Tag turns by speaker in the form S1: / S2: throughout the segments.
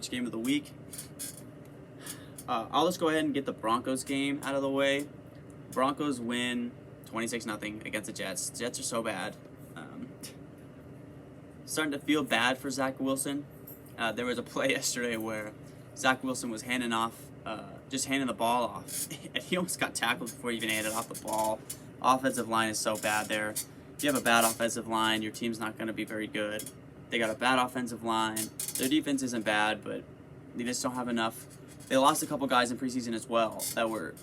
S1: Game of the week. I'll just go ahead and get the Broncos game out of the way. Broncos win 26-0 against the Jets. Jets are so bad. Starting to feel bad for Zach Wilson. There was a play yesterday where Zach Wilson was handing the ball off, and he almost got tackled before he even handed off the ball. Offensive line is so bad there. If you have a bad offensive line, your team's not going to be very good. They got a bad offensive line. Their defense isn't bad, but they just don't have enough. They lost a couple guys in preseason as well that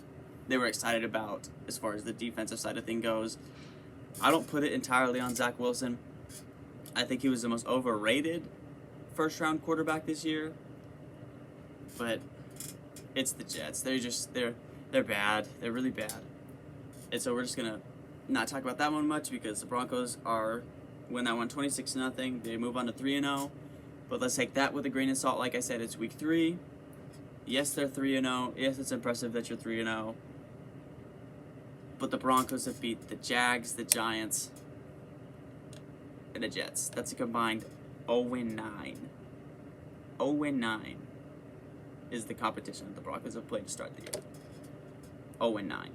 S1: they were excited about as far as the defensive side of thing goes. I don't put it entirely on Zach Wilson. I think he was the most overrated first-round quarterback this year. But it's the Jets. They're bad. They're really bad. And so we're just gonna not talk about that one much because the Broncos win that one 26-0. They move on to 3-0. But let's take that with a grain of salt. Like I said, it's week 3. Yes, they're 3-0. Yes, it's impressive that you're 3-0. But the Broncos have beat the Jags, the Giants, and the Jets. That's a combined 0-9. 0-9 is the competition that the Broncos have played to start the year. 0-9.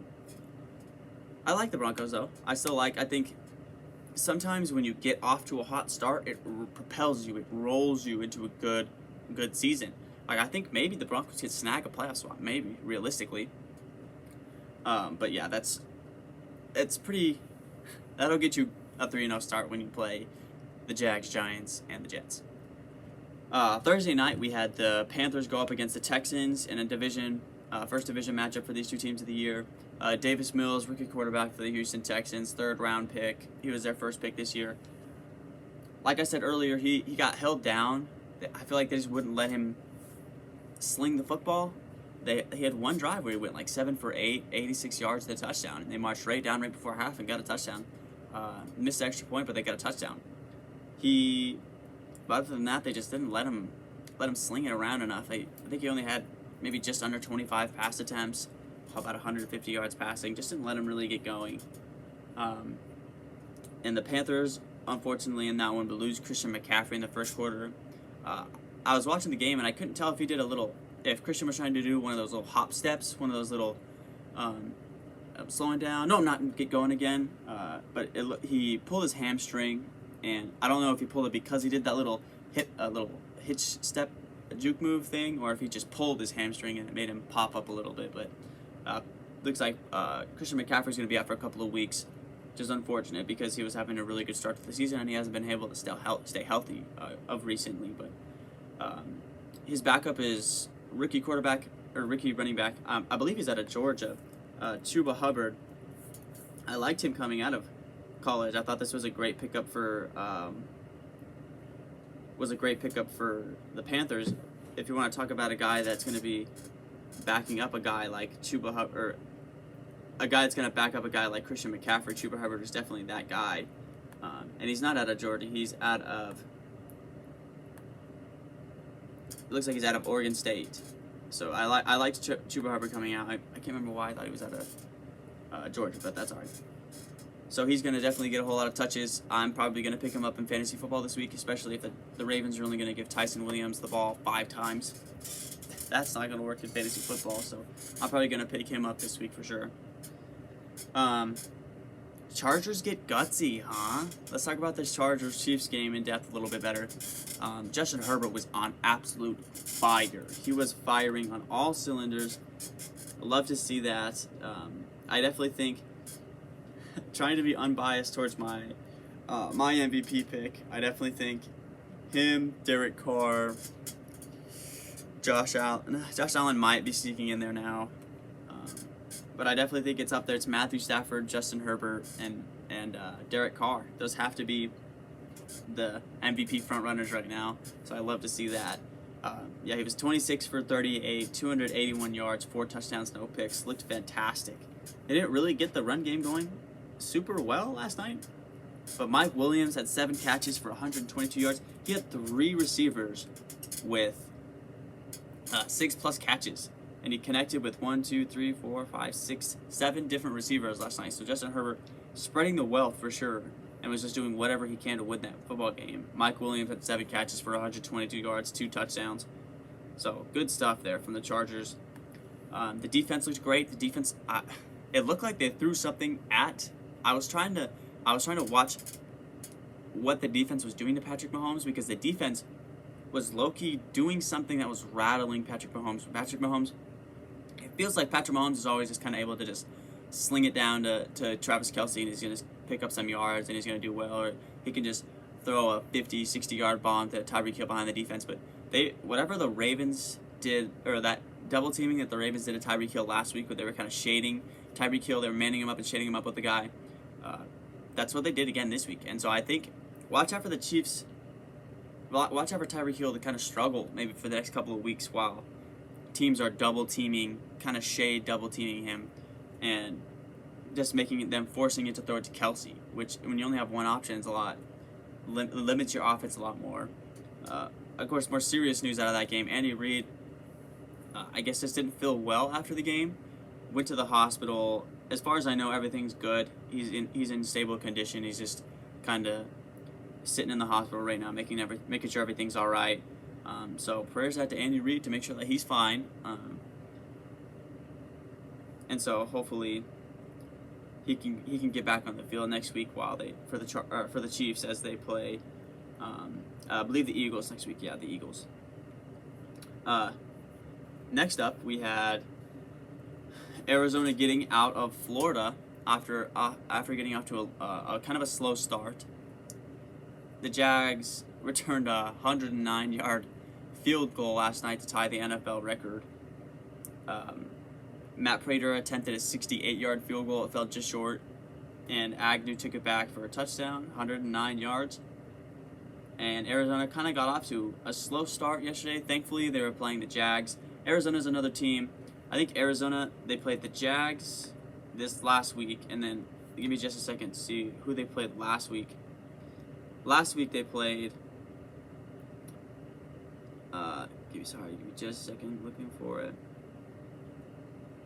S1: I like the Broncos, though. I think sometimes when you get off to a hot start, it propels you, it rolls you into a good season. Like, I think maybe the Broncos could snag a playoff spot, maybe, realistically. But yeah, it's pretty, that'll get you a 3-0 start when you play the Jags, Giants, and the Jets. Thursday night, we had the Panthers go up against the Texans in a first division matchup for these two teams of the year. Davis Mills, rookie quarterback for the Houston Texans, 3rd round pick. He was their first pick this year. Like I said earlier, he got held down. I feel like they just wouldn't let him sling the football. He had one drive where he went like 7 for 8, 86 yards to the touchdown. And they marched right down before half and got a touchdown. Missed the extra point, but they got a touchdown. But other than that, they just didn't let him sling it around enough. I think he only had maybe just under 25 pass attempts, about 150 yards passing. Just didn't let him really get going. And the Panthers, unfortunately, in that one, to lose Christian McCaffrey in the first quarter. I was watching the game and I couldn't tell if Christian was trying to do one of those little hop steps, one of those little slowing down. No, not get going again. But he pulled his hamstring, and I don't know if he pulled it because he did that little hitch step, juke move thing, or if he just pulled his hamstring and it made him pop up a little bit. But looks like Christian McCaffrey's going to be out for a couple of weeks, which is unfortunate because he was having a really good start to the season and he hasn't been able to stay healthy of recently. But his backup is rookie running back. I believe he's out of Georgia, Chuba Hubbard. I liked him coming out of college. I thought this was a great pickup for the Panthers. If you want to talk about a guy that's going to be backing up a guy like Chuba Hubbard, or a guy that's going to back up a guy like Christian McCaffrey, Chuba Hubbard is definitely that guy. And he's not out of Georgia. He's out of, it looks like he's out of Oregon State. So I liked Chuba Hubbard coming out. I can't remember why I thought he was out of Georgia, but that's all right. So he's going to definitely get a whole lot of touches. I'm probably going to pick him up in fantasy football this week, especially if the Ravens are only going to give Tyson Williams the ball 5 times. That's not going to work in fantasy football, so I'm probably going to pick him up this week for sure. Chargers get gutsy, huh? Let's talk about this Chargers-Chiefs game in depth a little bit better. Justin Herbert was on absolute fire. He was firing on all cylinders. I love to see that. I definitely think, trying to be unbiased towards my MVP pick, I definitely think him, Derek Carr, Josh Allen might be sneaking in there now. But I definitely think it's up there. It's Matthew Stafford, Justin Herbert, and Derek Carr. Those have to be the MVP frontrunners right now. So I love to see that. Yeah, he was 26 for 38, 281 yards, 4 touchdowns, no picks. Looked fantastic. They didn't really get the run game going super well last night. But Mike Williams had 7 catches for 122 yards. He had 3 receivers with 6+ catches. And he connected with 1, 2, 3, 4, 5, 6, 7 different receivers last night. So Justin Herbert spreading the wealth for sure. and was just doing whatever he can to win that football game. Mike Williams had 7 catches for 122 yards, 2 touchdowns. So good stuff there from the Chargers. The defense looks great. The defense, it looked like they threw something at. I was trying to watch what the defense was doing to Patrick Mahomes, because the defense was low-key doing something that was rattling Patrick Mahomes. Patrick Mahomes, it feels like Patrick Mahomes is always just kind of able to just sling it down to Travis Kelce, and he's going to pick up some yards, and he's going to do well, or he can just throw a 50, 60-yard bomb to Tyreek Hill behind the defense. But whatever the Ravens did, or that double teaming that the Ravens did to Tyreek Hill last week, where they were kind of shading Tyreek Hill, they were manning him up and shading him up with the guy. That's what they did again this week. And so I think watch out for the Chiefs. Watch out for Tyreek Hill to kind of struggle maybe for the next couple of weeks while teams are double teaming, kind of shade double teaming him, and just making them forcing it to throw it to Kelce, which when you only have one option is a lot. Limits your offense a lot more. Of course, more serious news out of that game. Andy Reid, I guess, just didn't feel well after the game. Went to the hospital. As far as I know, everything's good. He's in stable condition. He's just kind of sitting in the hospital right now, making sure everything's all right. So prayers out to Andy Reid to make sure that he's fine. And so hopefully he can get back on the field next week for the Chiefs as they play. I believe the Eagles next week. Yeah, the Eagles. Next up, we had Arizona getting out of Florida after getting off to a kind of a slow start. The Jags returned a 109-yard field goal last night to tie the NFL record. Matt Prater attempted a 68-yard field goal. It fell just short. And Agnew took it back for a touchdown, 109 yards. And Arizona kind of got off to a slow start yesterday. Thankfully, they were playing the Jags. Arizona's another team. I think Arizona, they played the Jags this last week. And then, give me just a second to see who they played last week. Last week they played... give me just a second, looking for it.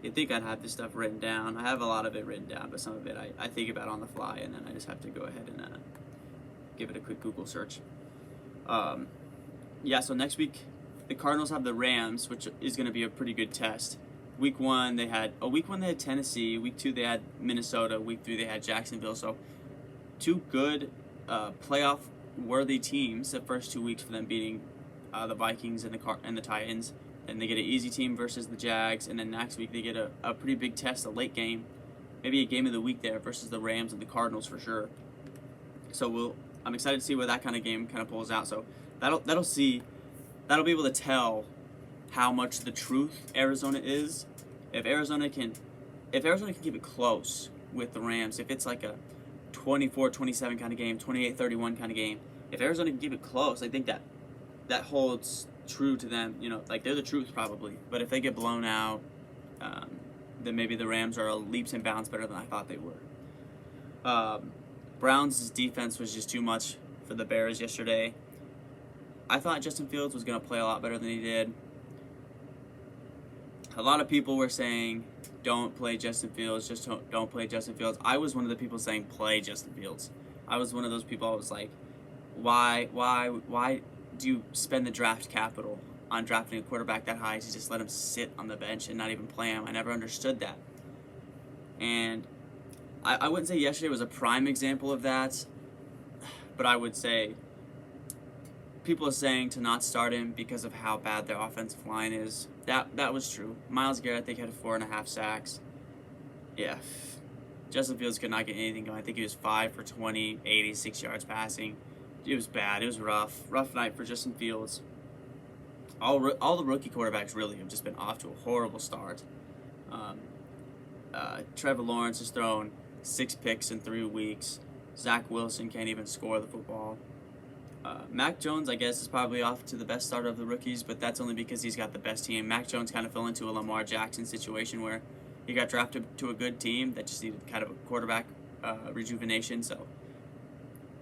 S1: You'd think I'd have this stuff written down. I have a lot of it written down, but some of it I think about on the fly, and then I just have to go ahead and give it a quick Google search. Yeah, so next week, the Cardinals have the Rams, which is going to be a pretty good test. Week 1, they had Tennessee. Week 2, they had Minnesota. Week 3, they had Jacksonville. So, 2 good playoff-worthy teams the first 2 weeks for them beating the Vikings and the Titans. And they get an easy team versus the Jags. And then next week, they get a pretty big test, a late game. Maybe a game of the week there versus the Rams and the Cardinals for sure. So I'm excited to see where that kind of game kind of pulls out. So that'll be able to tell how much the truth Arizona is. If Arizona can keep it close with the Rams, if it's like a 24-27 kind of game, 28-31 kind of game, if Arizona can keep it close, I think that holds true to them. You know, like they're the truth probably. But if they get blown out, then maybe the Rams are leaps and bounds better than I thought they were. Browns' defense was just too much for the Bears yesterday. I thought Justin Fields was going to play a lot better than he did. A lot of people were saying, don't play Justin Fields, just don't play Justin Fields. I was one of the people saying, play Justin Fields. I was one of those people, I was like, why do you spend the draft capital on drafting a quarterback that high to just let him sit on the bench and not even play him? I never understood that. And I wouldn't say yesterday was a prime example of that, but I would say people are saying to not start him because of how bad their offensive line is. That was true. Myles Garrett, I think, had 4.5 sacks. Yeah. Justin Fields could not get anything going. I think he was 5 for 20, 86 yards passing. It was bad. It was rough. Rough night for Justin Fields. All the rookie quarterbacks really have just been off to a horrible start. Trevor Lawrence has thrown 6 picks in 3 weeks. Zach Wilson can't even score the football. Mac Jones, I guess, is probably off to the best start of the rookies, but that's only because he's got the best team. Mac Jones kind of fell into a Lamar Jackson situation where he got drafted to a good team that just needed kind of a quarterback rejuvenation. So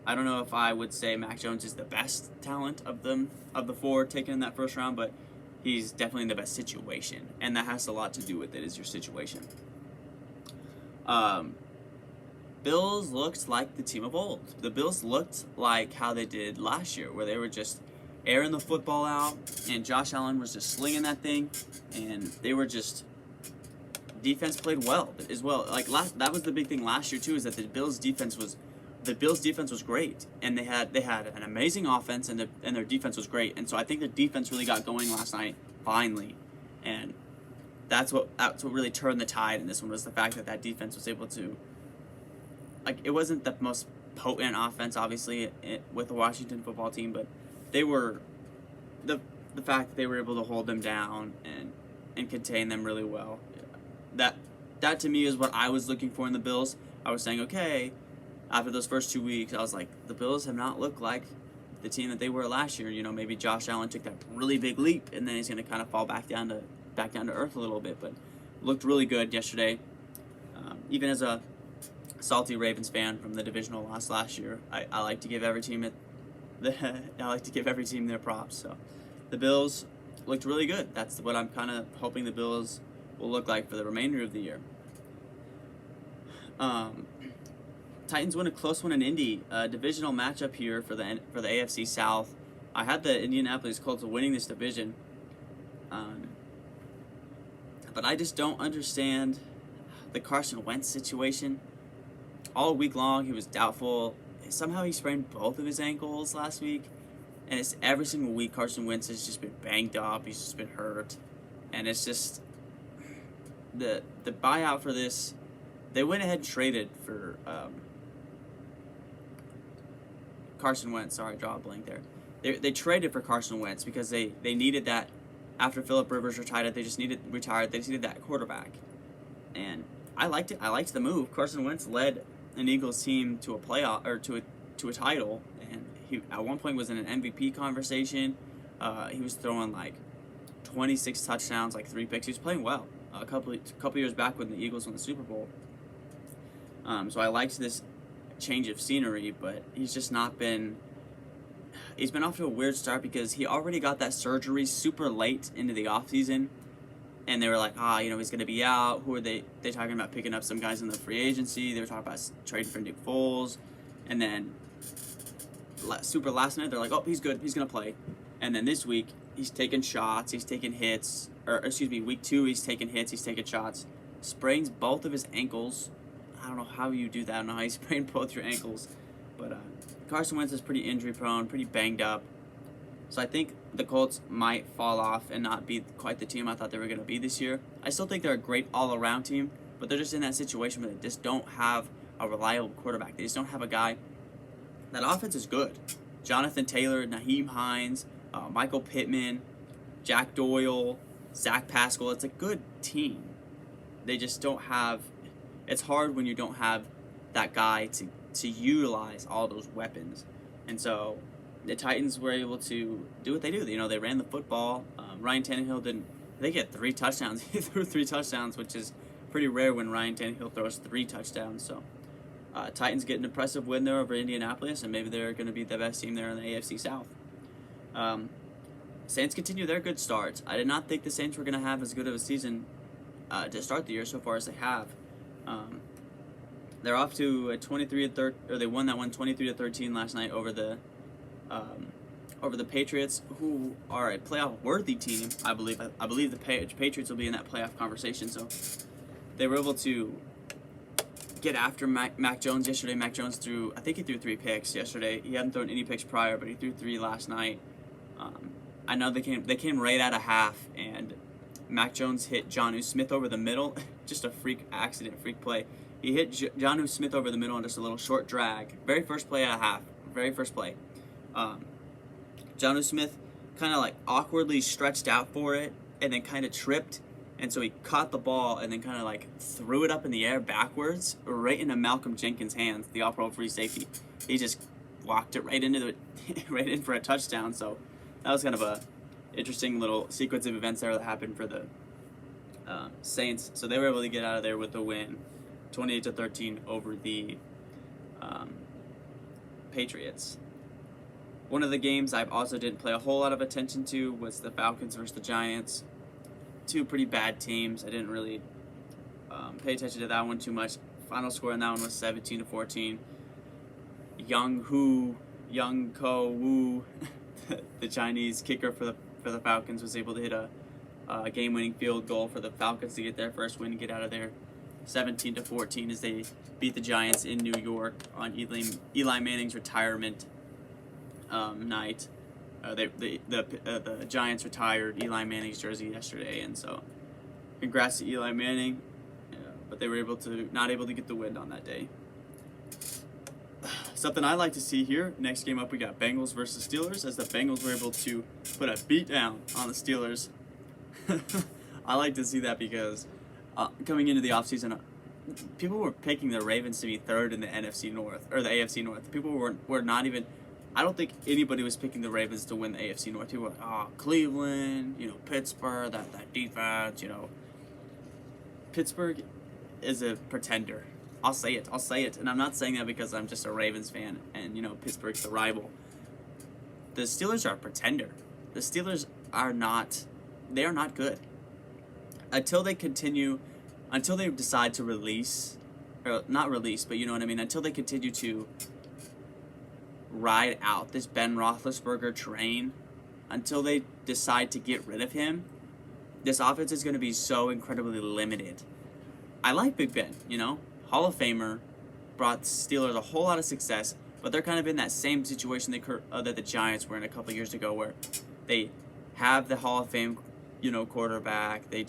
S1: I don't know if I would say Mac Jones is the best talent of the 4 taken in that first round, but he's definitely in the best situation, and that has a lot to do with it, is your situation. Bills looked like the team of old. The Bills looked like how they did last year, where they were just airing the football out, and Josh Allen was just slinging that thing, and they were just defense played well as well. Like that was the big thing last year too, is that the Bills' defense was great, and they had an amazing offense, and their defense was great, and so I think the defense really got going last night finally, and that's what really turned the tide in this one, was the fact that defense was able to, like, it wasn't the most potent offense obviously with the Washington football team, but they were the fact that they were able to hold them down and contain them really well. That to me is what I was looking for in the Bills. I was saying, okay, after those first 2 weeks, I was like, the Bills have not looked like the team that they were last year. You know, maybe Josh Allen took that really big leap, and then he's going to kind of fall back down to earth a little bit, but looked really good yesterday. Even as a salty Ravens fan from the divisional loss last year, I like to give every team their props. So the Bills looked really good. That's what I'm kind of hoping the Bills will look like for the remainder of the year. Titans win a close one in Indy, divisional matchup here for the AFC South. I had the Indianapolis Colts winning this division, but I just don't understand the Carson Wentz situation. All week long he was doubtful. Somehow he sprained both of his ankles last week, and it's every single week Carson Wentz has just been banged up. He's just been hurt, and it's just the buyout for this. They went ahead and traded for Carson Wentz. Sorry, I draw a blank there. They traded for Carson Wentz because they needed that after Phillip Rivers retired. They just needed that quarterback, and I liked it. I liked the move. Carson Wentz led an Eagles team to a playoff, or to a title, and he at one point was in an MVP conversation. He was throwing like 26 touchdowns, like 3 picks. He was playing well. A couple years back when the Eagles won the Super Bowl. So I liked this change of scenery, but he's just not been. He's been off to a weird start because he already got that surgery super late into the offseason, and they were like, he's going to be out. Who are they? They're talking about picking up some guys in the free agency. They were talking about trading for Nick Foles, and then super last minute they're like, oh, he's good. He's going to play. And then this week he's taking shots. He's taking hits. Week 2 he's taking hits. He's taking shots. Sprains both of his ankles. I don't know how you do that. I don't know how you sprain both your ankles. But Carson Wentz is pretty injury prone, pretty banged up. So I think the Colts might fall off and not be quite the team I thought they were going to be this year. I still think they're a great all-around team, but they're just in that situation where they just don't have a reliable quarterback. They just don't have a guy. That offense is good. Jonathan Taylor, Naheem Hines, Michael Pittman, Jack Doyle, Zach Pascal. It's a good team. They just don't have. It's hard when you don't have that guy to utilize all those weapons. And so the Titans were able to do what they do. They ran the football. Ryan Tannehill didn't. They get 3 touchdowns. He threw 3 touchdowns, which is pretty rare when Ryan Tannehill throws 3 touchdowns. So Titans get an impressive win there over Indianapolis, and maybe they're going to be the best team there in the AFC South. Saints continue their good starts. I did not think the Saints were going to have as good of a season to start the year so far as they have. They're off to a 23-13, or they won that one 23-13 last night over the Patriots, who are a playoff-worthy team. I believe the Patriots will be in that playoff conversation. So they were able to get after Mac Jones yesterday. Mac Jones threw 3 picks yesterday. He hadn't thrown any picks prior, but he threw 3 last night. I know they came right out of half, and Mac Jones hit Jonnu Smith over the middle. Just a freak play. He hit Jonnu Smith over the middle on just a little short drag. Very first play out of half. Very first play. Jonnu Smith kind of like awkwardly stretched out for it and then kind of tripped. And so he caught the ball and then kind of like threw it up in the air backwards right into Malcolm Jenkins' hands, the all-pro free safety. He just walked it right in for a touchdown. So that was kind of a interesting little sequence of events there that happened for the Saints. So they were able to get out of there with the win, 28-13 over the Patriots. One of the games I also didn't pay a whole lot of attention to was the Falcons versus the Giants. 2 pretty bad teams. I didn't really pay attention to that one too much. Final score in that one was 17-14. Young Ko Woo the Chinese kicker for the Falcons was able to hit a game-winning field goal for the Falcons to get their first win and get out of there 17-14 as they beat the Giants in New York on Eli Manning's retirement night. The Giants retired Eli Manning's jersey yesterday, and so congrats to Eli Manning, but they were not able to get the win on that day. Something I like to see here, next game up we got Bengals versus Steelers, as the Bengals were able to put a beat down on the Steelers. I like to see that because coming into the offseason, people were picking the Ravens to be third in the NFC North, or the AFC North. People were not even, I don't think anybody was picking the Ravens to win the AFC North. People were like, Cleveland, Pittsburgh, that defense, Pittsburgh is a pretender. I'll say it. And I'm not saying that because I'm just a Ravens fan and, Pittsburgh's the rival. The Steelers are a pretender. The Steelers are not good. Until they decide to release, or not release, but you know what I mean, until they continue to ride out this Ben Roethlisberger train, until they decide to get rid of him, this offense is going to be so incredibly limited. I like Big Ben, Hall of Famer, brought Steelers a whole lot of success, but they're kind of in that same situation that the Giants were in a couple years ago, where they have the Hall of Fame, quarterback. They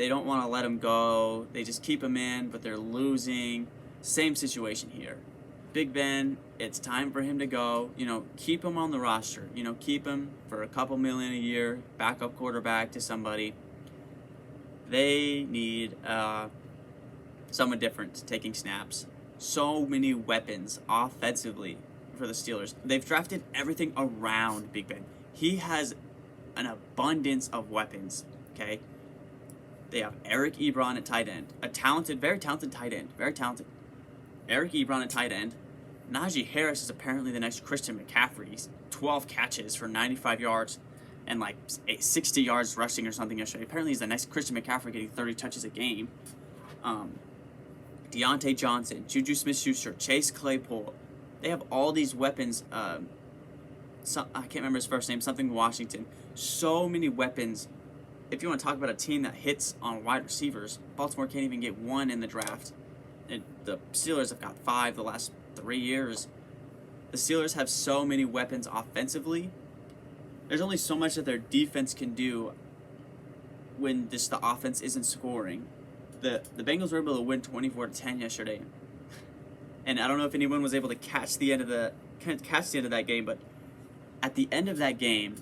S1: don't want to let him go. They just keep him in, but they're losing. Same situation here. Big Ben, it's time for him to go. Keep him on the roster. Keep him for a couple million a year, backup quarterback to somebody. They need someone different taking snaps. So many weapons offensively for the Steelers. They've drafted everything around Big Ben. He has an abundance of weapons, okay? They have Eric Ebron at tight end, very talented tight end, very talented. Eric Ebron at tight end. Najee Harris is apparently the next Christian McCaffrey. He's 12 catches for 95 yards and 60 yards rushing or something yesterday. Apparently he's the next Christian McCaffrey, getting 30 touches a game. Deontay Johnson, Juju Smith-Schuster, Chase Claypool. They have all these weapons. I can't remember his first name, something Washington. So many weapons. If you want to talk about a team that hits on wide receivers, Baltimore can't even get one in the draft. And the Steelers have got 5 the last 3 years. The Steelers have so many weapons offensively. There's only so much that their defense can do when the offense isn't scoring. The Bengals were able to win 24-10 yesterday, and I don't know if anyone was able to catch the end of that game. But at the end of that game,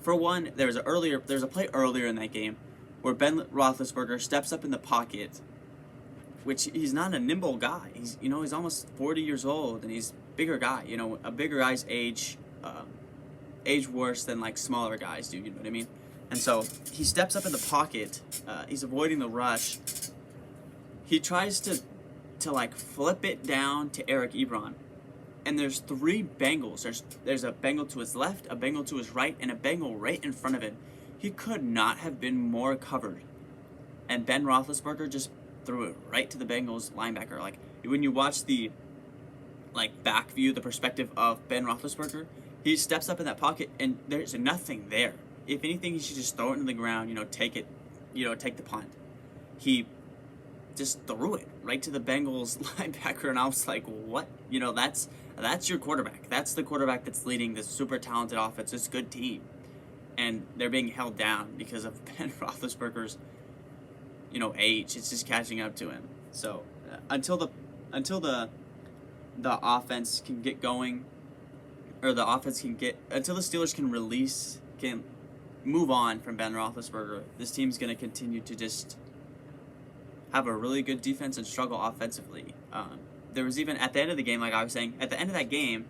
S1: for one, there was a play earlier in that game where Ben Roethlisberger steps up in the pocket, which he's not a nimble guy. He's almost 40 years old, and he's a bigger guy. A bigger guy's age worse than smaller guys do. You know what I mean? And so he steps up in the pocket. He's avoiding the rush. He tries to flip it down to Eric Ebron. And there's 3 Bengals. There's a Bengal to his left, a Bengal to his right, and a Bengal right in front of him. He could not have been more covered. And Ben Roethlisberger just threw it right to the Bengals linebacker. When you watch the back view, the perspective of Ben Roethlisberger, he steps up in that pocket and there's nothing there. If anything, he should just throw it into the ground, take it, take the punt. He just threw it right to the Bengals linebacker, and I was like, what? That's your quarterback. That's the quarterback that's leading this super talented offense, this good team. And they're being held down because of Ben Roethlisberger's, age. It's just catching up to him. So until the offense can get going, or until the Steelers can move on from Ben Roethlisberger, this team's going to continue to just have a really good defense and struggle offensively. There was even, at the end of the game, like I was saying, at the end of that game,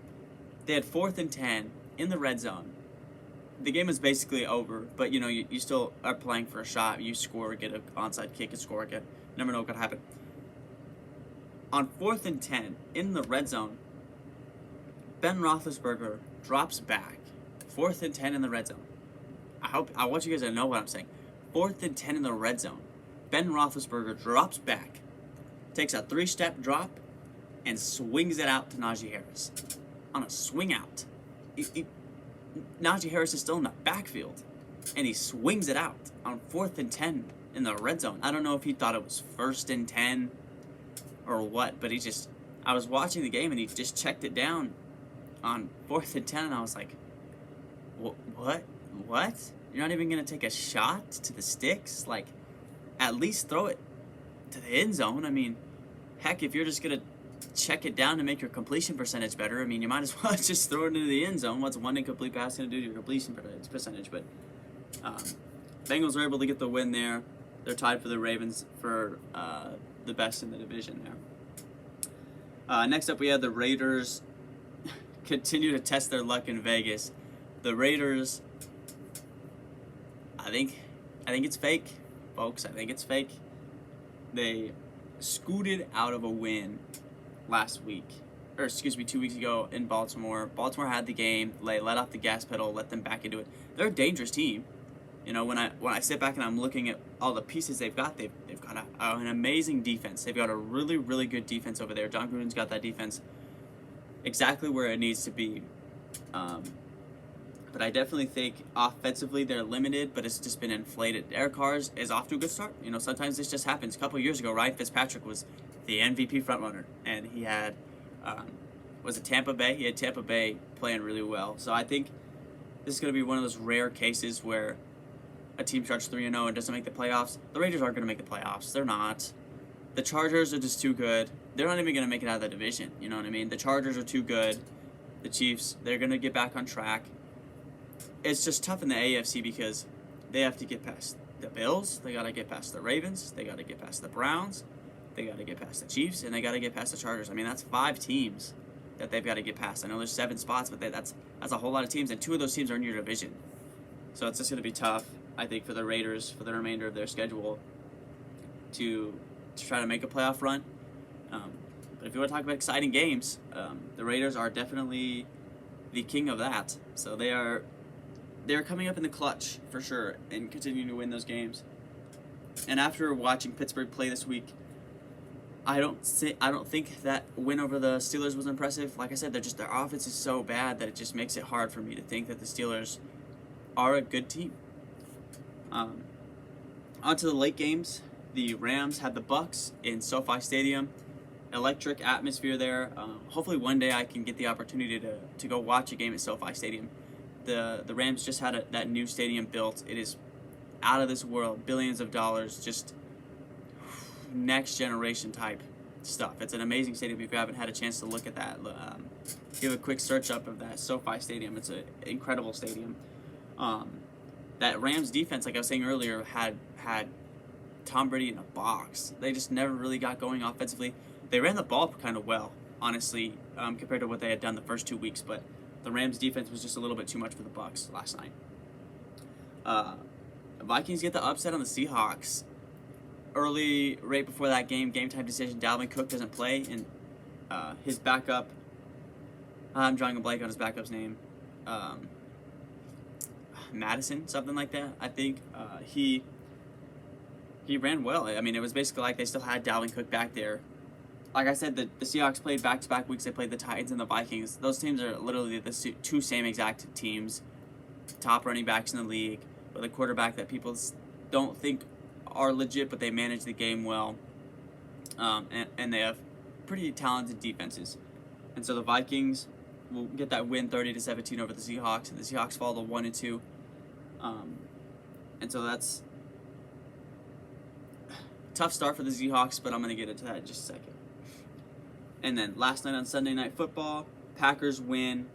S1: they had 4th and 10 in the red zone. The game is basically over, but you still are playing for a shot. You score, get an onside kick, and score again. Never know what could happen. On 4th and 10 in the red zone, Ben Roethlisberger drops back. 4th and 10 in the red zone. I want you guys to know what I'm saying. 4th and 10 in the red zone. Ben Roethlisberger drops back, takes a 3-step drop, and swings it out to Najee Harris on a swing out. Najee Harris is still in the backfield, and he swings it out on 4th and 10 in the red zone. I don't know if he thought it was 1st and 10 or what, but I was watching the game, and he just checked it down on 4th and 10, and I was like, what? You're not even going to take a shot to the sticks? Like, at least throw it to the end zone. I mean, heck, if you're just going to check it down to make your completion percentage better, I mean, you might as well just throw it into the end zone. What's one incomplete pass going to do to your completion percentage? But Bengals were able to get the win there. They're tied for the Ravens for the best in the division there. Next up, we had the Raiders continue to test their luck in Vegas. The Raiders, I think it's fake, folks. I think it's fake. They scooted out of a win last week, or excuse me, 2 weeks ago in Baltimore. Baltimore had the game, let off the gas pedal, let them back into it. They're a dangerous team. You know, when I sit back and I'm looking at all the pieces they've got an amazing defense. They've got a really, really good defense over there. John Gruden's got that defense exactly where it needs to be. But I definitely think offensively they're limited, but it's just been inflated. Derek Carr is off to a good start. You know, sometimes this just happens. A couple of years ago, Ryan Fitzpatrick was the MVP frontrunner, and he had, was it Tampa Bay? He had Tampa Bay playing really well. So I think this is going to be one of those rare cases where a team starts 3-0 and doesn't make the playoffs. The Raiders aren't going to make the playoffs. They're not. The Chargers are just too good. They're not even going to make it out of the division. You know what I mean? The Chargers are too good. The Chiefs, they're going to get back on track. It's just tough in the AFC because they have to get past the Bills. They got to get past the Ravens. They got to get past the Browns. They got to get past the Chiefs. And they got to get past the Chargers. I mean, that's 5 teams that they've got to get past. I know there's 7 spots, but that's a whole lot of teams. And 2 of those teams are in your division. So it's just going to be tough, I think, for the Raiders for the remainder of their schedule to try to make a playoff run. But if you want to talk about exciting games, the Raiders are definitely the king of that. So they're coming up in the clutch for sure and continuing to win those games. And after watching Pittsburgh play this week, I don't think that win over the Steelers was impressive. Like I said, their offense is so bad that it just makes it hard for me to think that the Steelers are a good team. On to the late games. The Rams had the Bucks in SoFi Stadium. Electric atmosphere there. Hopefully one day I can get the opportunity to go watch a game at SoFi Stadium. The Rams just had that new stadium built. It is out of this world, billions of dollars, just next generation type stuff. It's an amazing stadium. If you haven't had a chance to look at that, give a quick search up of that SoFi Stadium. It's an incredible stadium. That Rams defense, like I was saying earlier, had Tom Brady in a box. They just never really got going offensively. They ran the ball kind of well, honestly, compared to what they had done the first 2 weeks, but the Rams defense was just a little bit too much for the Bucs last night. Vikings get the upset on the Seahawks. Early, right before that game time decision, Dalvin Cook doesn't play, and his backup, I'm drawing a blank on his backup's name, Madison, something like that, I think. He ran well. I mean, it was basically like they still had Dalvin Cook back there. Like I said, the Seahawks played back-to-back weeks. They played the Titans and the Vikings. Those teams are literally the 2 same exact teams. Top running backs in the league, with a quarterback that people don't think are legit, but they manage the game well. And they have pretty talented defenses. And so the Vikings will get that win 30-17 over the Seahawks, and the Seahawks fall to 1-2. And so that's a tough start for the Seahawks, but I'm going to get into that in just a second. And then last night on Sunday Night Football, Packers win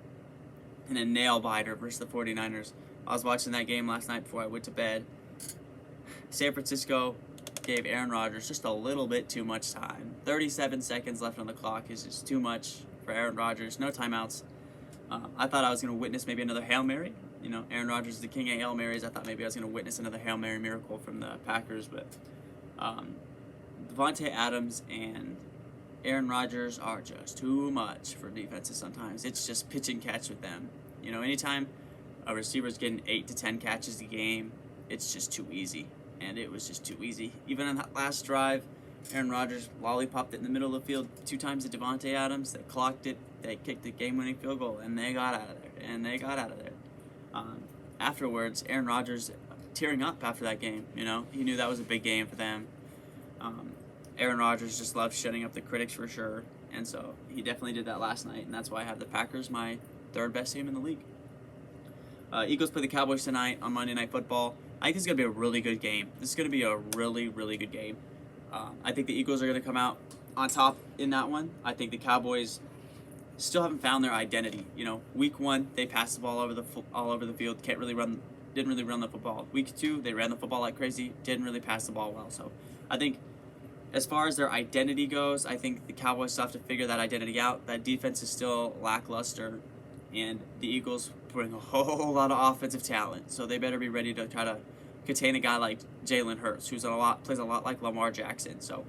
S1: in a nail-biter versus the 49ers. I was watching that game last night before I went to bed. San Francisco gave Aaron Rodgers just a little bit too much time. 37 seconds left on the clock is just too much for Aaron Rodgers. No timeouts. I thought I was going to witness maybe another Hail Mary. You know, Aaron Rodgers is the king of Hail Marys. I thought maybe I was going to witness another Hail Mary miracle from the Packers, but Devontae Adams and Aaron Rodgers are just too much for defenses sometimes. It's just pitch and catch with them. You know, anytime a receiver's getting 8 to 10 catches a game, it's just too easy. And it was just too easy. Even on that last drive, Aaron Rodgers lollipopped it in the middle of the field 2 times to Devontae Adams. They clocked it. They kicked the game-winning field goal, and they got out of there. Afterwards, Aaron Rodgers tearing up after that game. You know, he knew that was a big game for them. Aaron Rodgers just loves shutting up the critics for sure, and so he definitely did that last night, and that's why I have the Packers my third best team in the league. Eagles play the Cowboys tonight on Monday Night Football. I think this is going to be a really good game. This is going to be a really, really good game. I think the Eagles are going to come out on top in that one. I think the Cowboys still haven't found their identity. You know, week 1 they passed the ball all over the field. Didn't really run the football. Week 2 they ran the football like crazy. Didn't really pass the ball well. So I think as far as their identity goes, I think the Cowboys still have to figure that identity out. That defense is still lackluster, and the Eagles bring a whole lot of offensive talent. So they better be ready to try to contain a guy like Jalen Hurts, plays a lot like Lamar Jackson. So